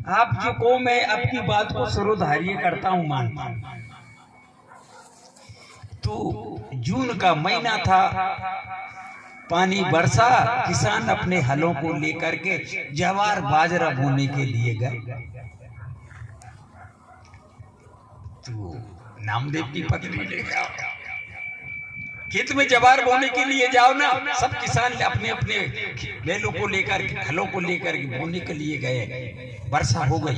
आप जो को मैं आपकी बात को सर्वधार्य करता हूं, मानता हूं। तो जून का महीना था, पानी बरसा, किसान अपने हलों को लेकर के ज्वार बाजरा बोने के लिए गए। तो नामदेव की पत्नी ने कहा, खेत में ज्वार बोने के लिए जाओ ना। सब किसान अपने अपने बैलों को लेकर हलों को लेकर बोने के लिए गए। वर्षा हो गई,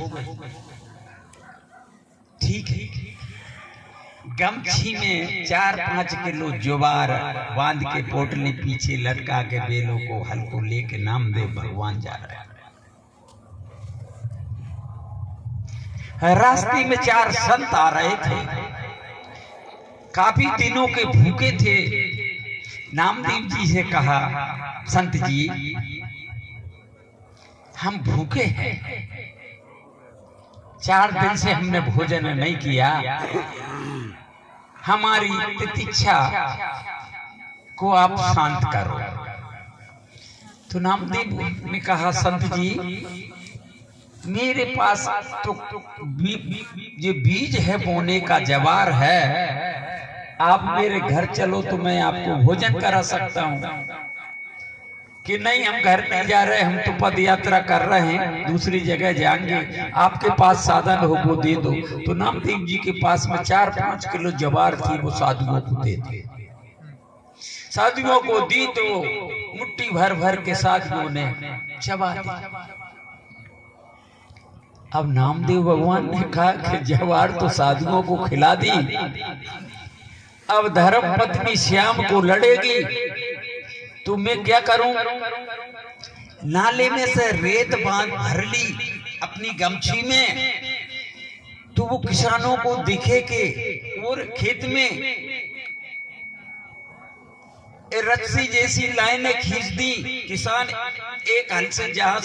ठीक है। गमछी में 4-5 किलो ज्वार बांध के पोटली पीछे लटका के बैलों को हल को लेके नामदेव भगवान जा रहे हैं। रास्ते में 4 संत आ रहे थे, काफी दिनों के भूखे थे। नामदेव जी से कहा, संत जी हम भूखे हैं, 4 दिन से हमने भोजन नहीं किया, हमारी तितिक्षा को आप शांत करो। तो नामदेव ने कहा, संत जी मेरे पास तो ये बीज है बोने का, ज्वार है, आप मेरे घर चलो तो मैं आपको भोजन करा सकता हूँ। कि नहीं, हम घर नहीं जा रहे, हम तो पद यात्रा कर रहे हैं, दूसरी जगह जाएंगे, आपके पास साधन हो वो दे दो। तो नामदेव जी के पास में 4-5 किलो ज्वार थी, वो साधुओं को दे दे। साधुओं को दी तो मुट्ठी भर भर के साधुओं ने चबा दी। अब नामदेव भगवान ने कहा कि ज्वार तो साधुओं को खिला दी, अब धर्म पत्नी श्याम को लड़ेगी तो मैं क्या करूं। नाले में से रेत बांध भर ली अपनी गमछी में, तो वो किसानों को दिखे के और खेत में रस्सी जैसी लाइनें खींच दी। किसान एक हल से जहां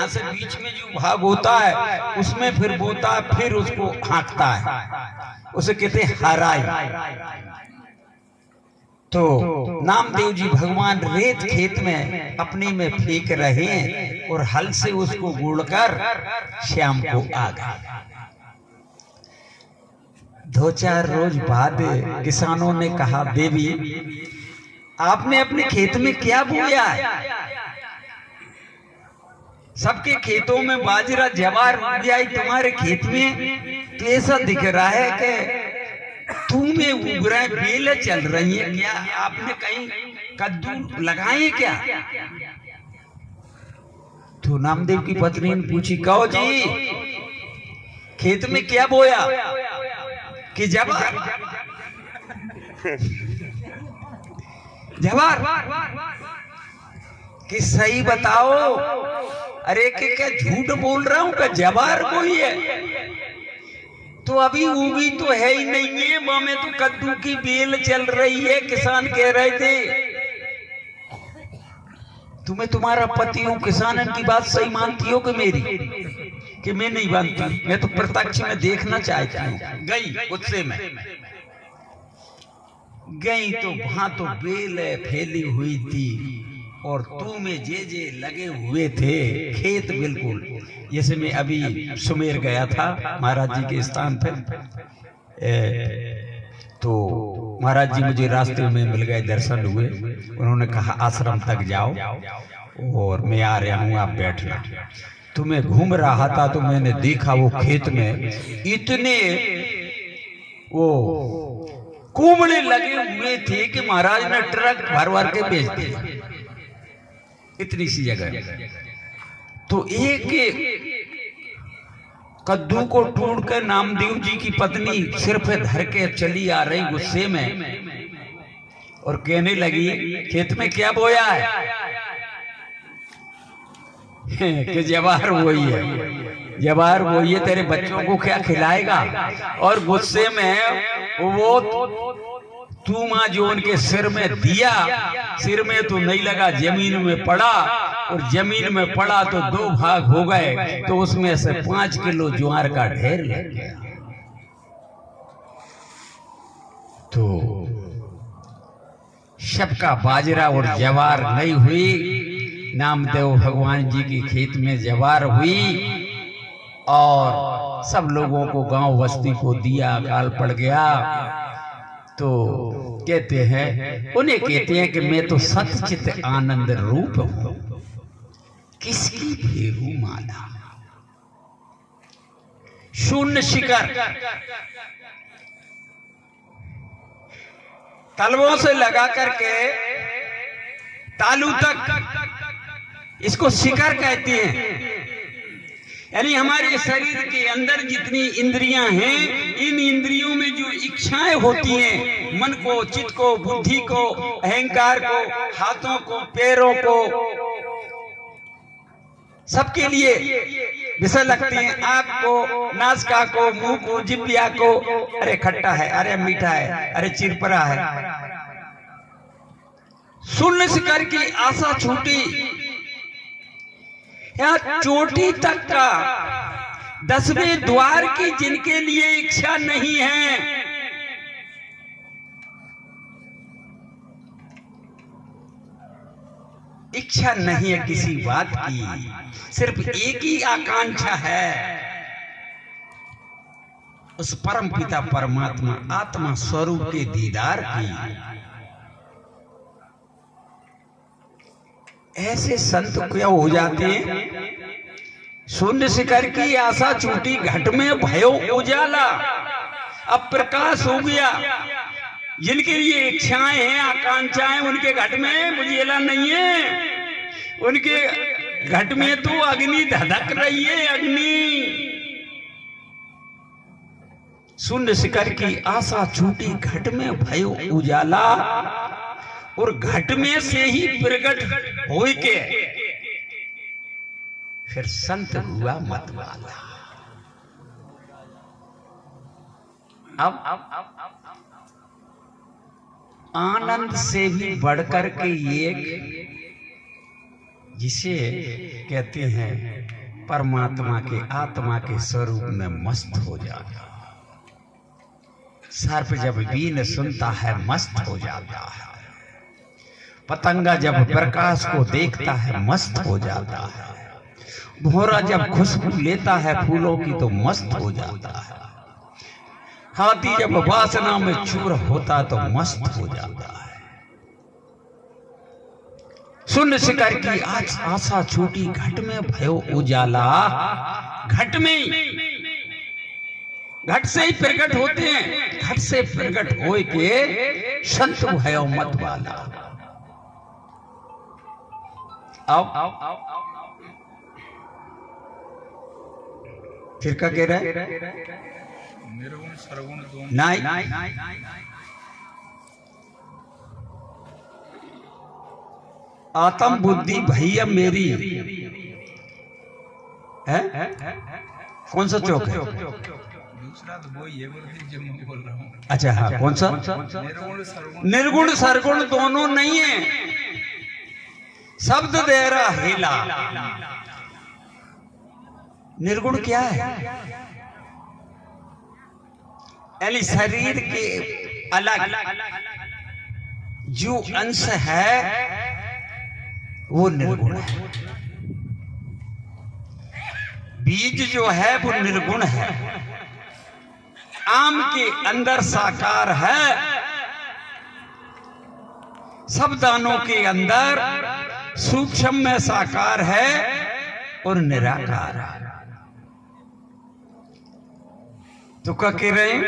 से बीच में जो भाग होता है उसमें फिर बोता है, फिर उसको हाँकता है, उसे कहते हैं हराई। तो नामदेव जी भगवान रेत खेत में अपने में फेंक रहे हैं और हल से उसको गुड़कर श्याम को आ गए। 2-4 रोज बाद किसानों ने कहा, देवी आपने अपने खेत में क्या बोया है? सबके खेतों में बाजरा ज्वार बोया, तुम्हारे खेत में तो ऐसा दिख रहा है कि तुम्हें उगराएं बेल चल रही है क्या? आपने कहीं कद्दू लगाए क्या? तो नामदेव की पत्नी ने पूछी, कहो जी खेत में क्या बोया? कि ज्वार। कि सही बताओ। अरे क्या झूठ बोल रहा हूं, क्या ज्वार कोई है? तो अभी उगी तो है ही नहीं है, वहां में तो कद्दू की बेल चल रही है। किसान कह रहे थे, तुम्हें तुम्हारा पति हूं, किसान की बात सही मानती हो कि मेरी? कि मैं नहीं मानती, मैं तो प्रत्यक्ष में देखना चाहती हूँ। गई गुस्से में गई तो वहां तो बेल फैली हुई थी और तू में जे लगे हुए थे, खेत बिल्कुल जैसे मैं अभी सुमेर गया था महाराज जी के स्थान पर। तो महाराज जी मुझे रास्ते में मिल गए, दर्शन हुए। उन्होंने कहा आश्रम तक जाओ और मैं आ रहा हूँ, आप बैठना। तो मैं घूम रहा था तो मैंने देखा वो खेत में इतने वो कुमड़े लगे हुए थे कि महाराज ने ट्रक भर भर के बेच दिए, इतनी सी जगह। तो एक कद्दू को टूट कर नामदेव जी की पत्नी सिर पे धर के चली आ रही गुस्से में और कहने लगी, खेत में क्या बोया है? कि ज्वार वही है, ज्वार वही है, तेरे बच्चों को क्या खिलाएगा? और गुस्से में वो तू मां जो उनके सिर में दिया, सिर में तो नहीं लगा, जमीन में पड़ा, और जमीन में पड़ा तो 2 भाग हो गए, तो उसमें से 5 किलो ज्वार का ढेर लग गया। तो सबका बाजरा और ज्वार नहीं हुई, नामदेव भगवान जी के खेत में ज्वार हुई। और सब लोगों को, गांव बस्ती को दिया, अकाल पड़ गया। तो कहते हैं, उन्हें कहते हैं कि मैं तो सतचित आनंद रूप हूं, किसकी फेरू माला। शून्य शिखर, तलवों से लगा करके तालू तक, इसको शिखर कहते हैं। यानी हमारे शरीर के अंदर जितनी इंद्रियां हैं, इन इंद्रियों में जो इच्छाएं होती हैं, मन को, चित्त को, बुद्धि को, अहंकार को, हाथों को, पैरों को, सबके लिए विषय लगती हैं। आँख को, नासिका को, मुंह को, जिह्वा को, अरे खट्टा है, अरे मीठा है, अरे चिरपरा है। शून्य शिखर की आशा छूटी, या चोटी तक का 10वें द्वार की जिनके लिए इच्छा नहीं है, इच्छा नहीं है किसी बात की, सिर्फ एक ही आकांक्षा है, उस परम पिता परमात्मा आत्मा स्वरूप के दीदार की। ऐसे संत क्या हो जाते हैं, शून्य शिखर की आशा छूटी, घट में भयो उजाला, अब प्रकाश हो गया। जिनके लिए इच्छाएं हैं, आकांक्षाएं, उनके घट में उजियाला नहीं है, उनके घट में तो अग्नि धधक रही है, अग्नि। शून्य शिखर की आशा छूटी, घट में भयो उजाला, और घट में से ही प्रकट हो के फिर संत हुआ मतवाला। अब आनंद से भी बढ़कर के एक, जिसे कहते हैं परमात्मा के, आत्मा के स्वरूप में मस्त हो जाता। सर्प जब बीन सुनता है मस्त हो जाता है, पतंगा जब प्रकाश को देखता है मस्त हो जाता है, भौरा जब खुशबू लेता है फूलों की तो मस्त हो जाता है, हाथी जब वासना में चूर होता तो मस्त हो जाता है। शून्य शिखर की आज आशा छूटी, घट में भयो उजाला। घट में, घट से ही प्रकट होते हैं, घट से प्रकट हो के संत भयो मत वाला। अब फिर क्या कह रहे हैं, निर्गुण सर्वगुण दोनों नहीं, आत्म बुद्धि भैया मेरी है, कौन सा चौक है? दूसरा तो वही है जो मैं बोल रहा हूँ। अच्छा हाँ, कौन सा? निर्गुण सरगुण दोनों नहीं है, शब्द दे रहा हिला। निर्गुण क्या है? यानी शरीर के अलग जो अंश है वो निर्गुण है, बीज जो है वो निर्गुण है, आम के अंदर साकार है, सब दानों के अंदर सूक्ष्म में साकार है और निराकार है। तो क्या कह रहे हैं,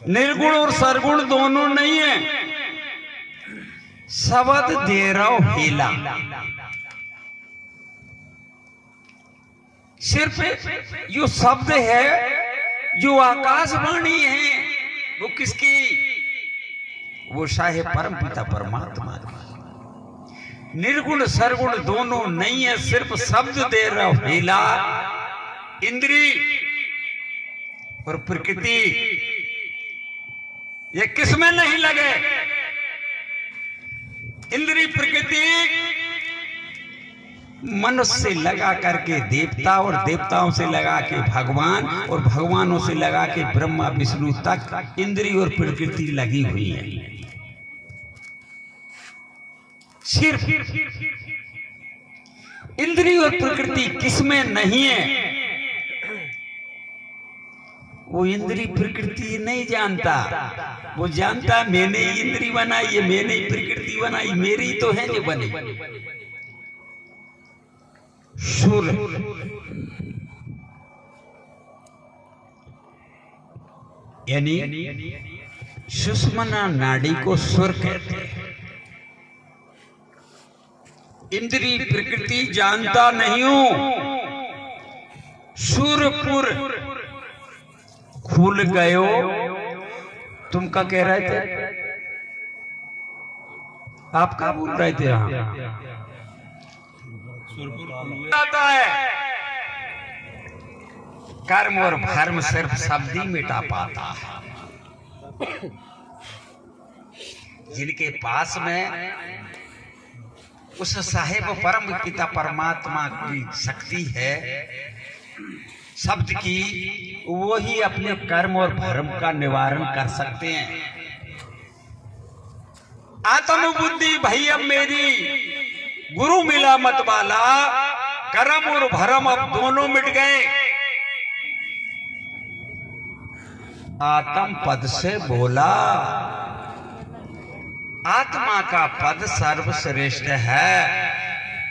निर्गुण और सरगुण दोनों नहीं है, शब्द दे रहा हेला। सिर्फ जो शब्द है, जो आकाशवाणी है, वो किसकी? वो शाहे परम पिता परमात्मा। निर्गुण सरगुण दोनों नहीं है, सिर्फ शब्द दे रहा हेला। इंद्री और प्रकृति ये किसमें नहीं लगे? इंद्री प्रकृति मनुष्य से लगा करके देवता, और देवताओं से लगा के भगवान, और भगवानों से लगा के ब्रह्मा विष्णु तक इंद्री और प्रकृति लगी हुई है। सिर्फ इंद्रिय और प्रकृति किसमें नहीं है, वो इंद्रिय प्रकृति नहीं जानता। वो जानता मैंने ही इंद्रिय बनाई है, मैंने ही प्रकृति बनाई, मेरी तो है जो बनी। सुर यानी सुषुम्ना नाड़ी को सुर कहते हैं। इंद्रिय प्रकृति जानता नहीं हूं, सुरपुर खुल गयो। तुम क्या कह रहे थे, आप क्या बोल रहे थे? आता है कर्म और भर्म सिर्फ शब्द ही मिटा पाता है। जिनके पास में उस साहेब परम पिता परमात्मा की शक्ति है शब्द की, वो ही अपने कर्म और भर्म का निवारण कर सकते हैं। आत्म बुद्धि भई अब मेरी गुरु मिला मत वाला, कर्म और भरम अब दोनों मिट गए। आत्म पद से बोला, आत्मा का पद सर्वश्रेष्ठ है।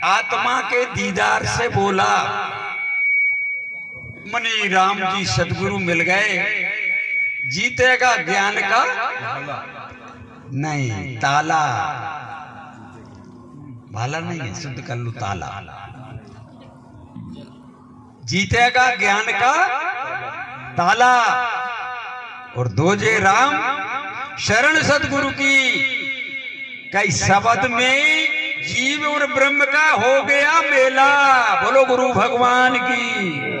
आत्मा के दीदार से बोला। मनी राम जी सदगुरु मिल गए, जीतेगा ज्ञान का नहीं ताला। भाला नहीं है, शुद्ध कर लो ताला। जीतेगा ज्ञान का ताला। और दोजे राम शरण सदगुरु की, कई शब्द में जीव और ब्रह्म का हो गया मेला। बोलो गुरु भगवान की।